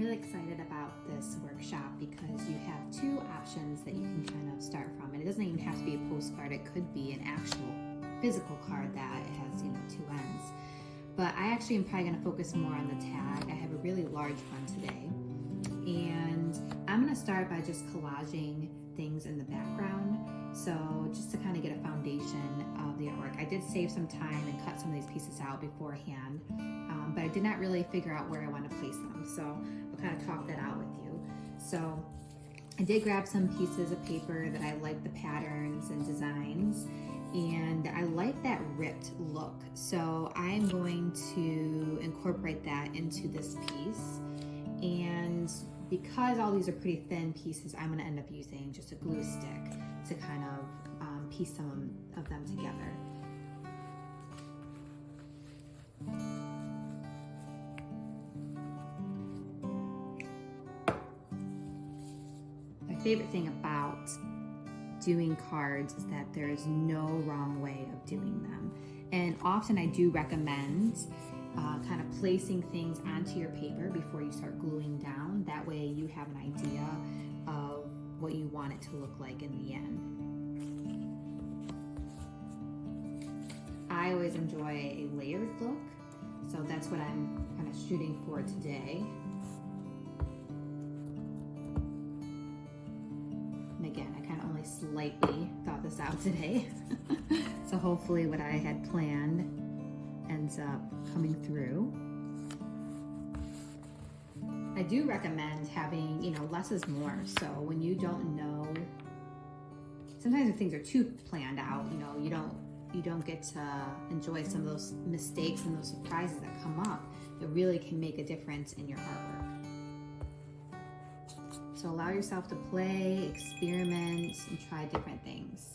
really excited about this workshop because you have two options that you can kind of start from. And it doesn't even have to be a postcard. It could be an actual physical card that has, two ends. But I actually am probably going to focus more on the tag. I have a really large one today. And I'm going to start by just collaging things in the background. So just to kind of get a foundation of the artwork. I did save some time and cut some of these pieces out beforehand, but I did not really figure out where I want to place them. So I'll kind of talk that out with you. So I did grab some pieces of paper that I like the patterns and designs, and I like that ripped look. So I'm going to incorporate that into this piece. And because all these are pretty thin pieces, I'm going to end up using just a glue stick to kind of piece some of them together. My favorite thing about doing cards is that there is no wrong way of doing them. And often I do recommend kind of placing things onto your paper before you start gluing down. That way you have an idea of what you want it to look like in the end. I always enjoy a layered look, so that's what I'm kind of shooting for today. And again, I kind of only slightly thought this out today. So hopefully what I had planned ends up coming through. I do recommend having, less is more. So when you don't know, sometimes if things are too planned out, you don't get to enjoy some of those mistakes and those surprises that come up. It really can make a difference in your artwork. So allow yourself to play, experiment, and try different things.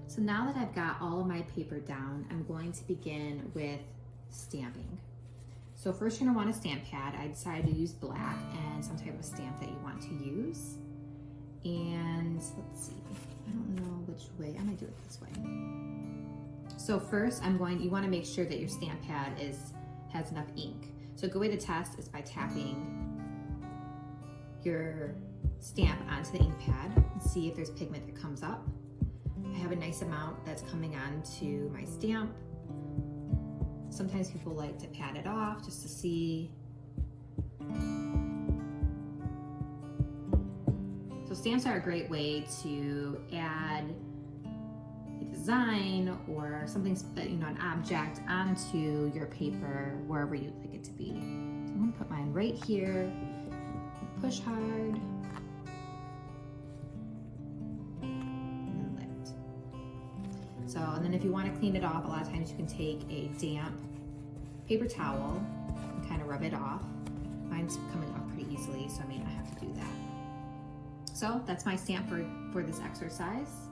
So now that I've got all of my paper down, I'm going to begin with stamping. So first you're gonna want a stamp pad. I decided to use black and some type of stamp that you want to use. And let's see, I don't know which way, I'm gonna do it this way. So first you wanna make sure that your stamp pad has enough ink. So a good way to test is by tapping your stamp onto the ink pad and see if there's pigment that comes up. I have a nice amount that's coming onto my stamp. Sometimes people like to pat it off just to see. So stamps are a great way to add a design or something, an object onto your paper wherever you'd like it to be. So I'm gonna put mine right here, push hard. And then if you want to clean it off, a lot of times you can take a damp paper towel and kind of rub it off. Mine's coming off pretty easily, so I may not have to do that. So that's my stamp for this exercise.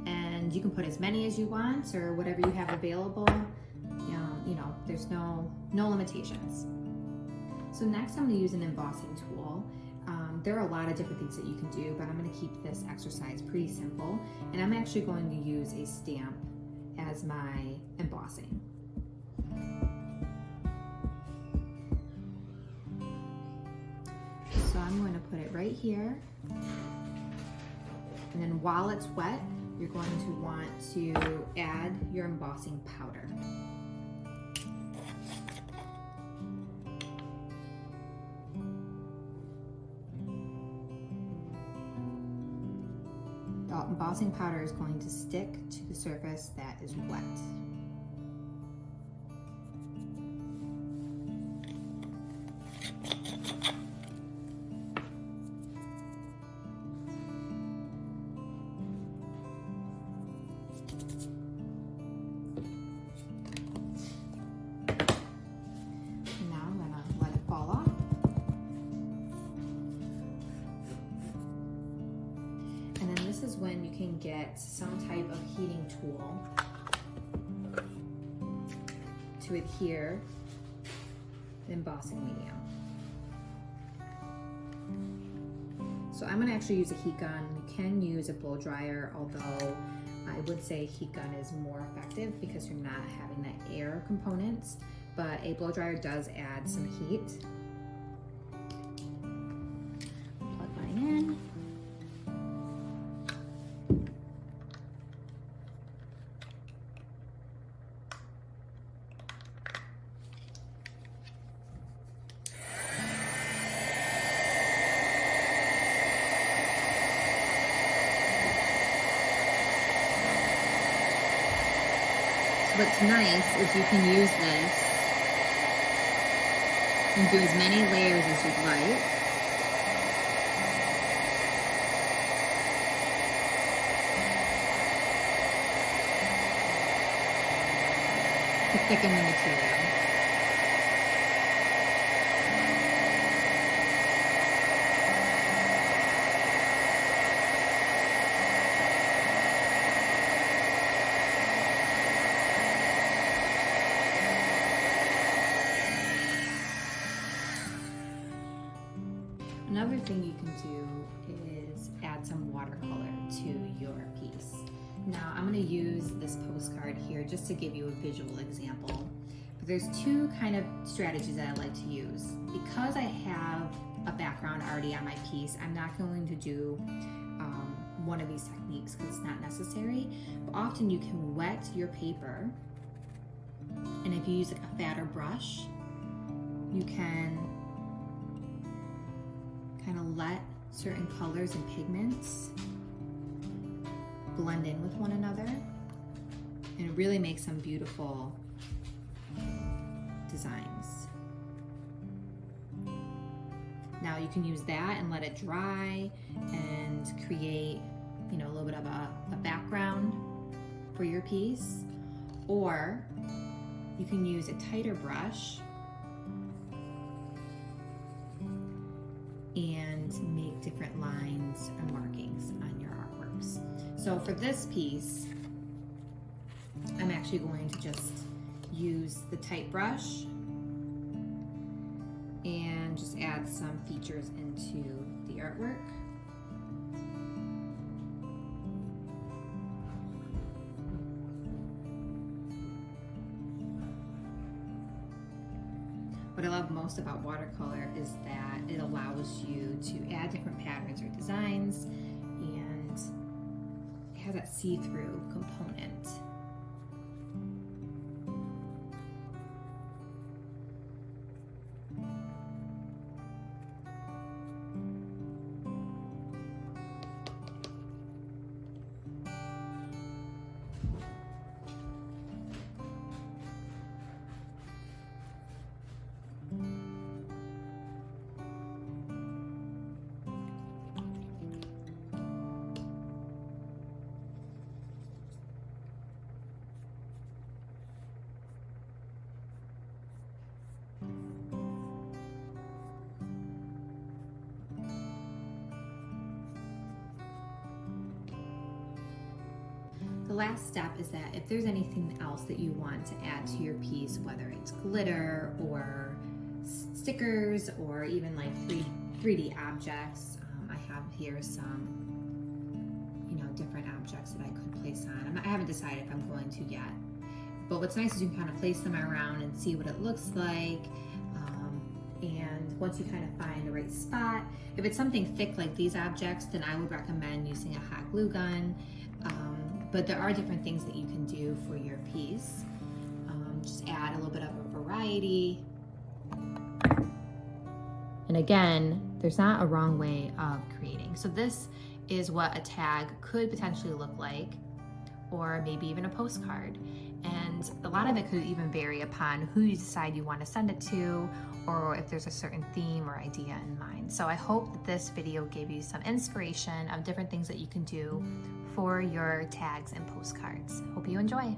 And you can put as many as you want or whatever you have available. There's no limitations. So next I'm going to use an embossing tool. There are a lot of different things that you can do, but I'm going to keep this exercise pretty simple. And I'm actually going to use a stamp as my embossing. So I'm going to put it right here. And then while it's wet, you're going to want to add your embossing powder. The embossing powder is going to stick to the surface that is wet. Now I'm going to let it fall off. This is when you can get some type of heating tool to adhere the embossing medium. So I'm going to actually use a heat gun. You can use a blow dryer, although I would say heat gun is more effective because you're not having that air components, but a blow dryer does add some heat. Plug mine in. What's nice is you can use this and do as many layers as you'd like. To thicken the material. Another thing you can do is add some watercolor to your piece. Now I'm going to use this postcard here just to give you a visual example. But there's two kind of strategies that I like to use. Because I have a background already on my piece, I'm not going to do one of these techniques because it's not necessary. But often you can wet your paper, and if you use like a fatter brush, you can kind of let certain colors and pigments blend in with one another, and it really makes some beautiful designs. Now you can use that and let it dry and create, you know, a little bit of a background for your piece, or you can use a tighter brush and make different lines and markings on your artworks. So for this piece, I'm actually going to just use the tight brush and just add some features into the artwork. What I love most about watercolor is that it allows you to add different patterns or designs, and it has that see-through component. The last step is that if there's anything else that you want to add to your piece, whether it's glitter or stickers or even like 3D objects, I have here some, you know, different objects that I could place on. I haven't decided if I'm going to yet, but what's nice is you can kind of place them around and see what it looks like. And once you kind of find the right spot, if it's something thick like these objects, then I would recommend using a hot glue gun. But there are different things that you can do for your piece. Just add a little bit of a variety. And again, there's not a wrong way of creating. So this is what a tag could potentially look like, or maybe even a postcard. And a lot of it could even vary upon who you decide you want to send it to, or if there's a certain theme or idea in mind. So I hope that this video gave you some inspiration of different things that you can do for your tags and postcards. Hope you enjoy.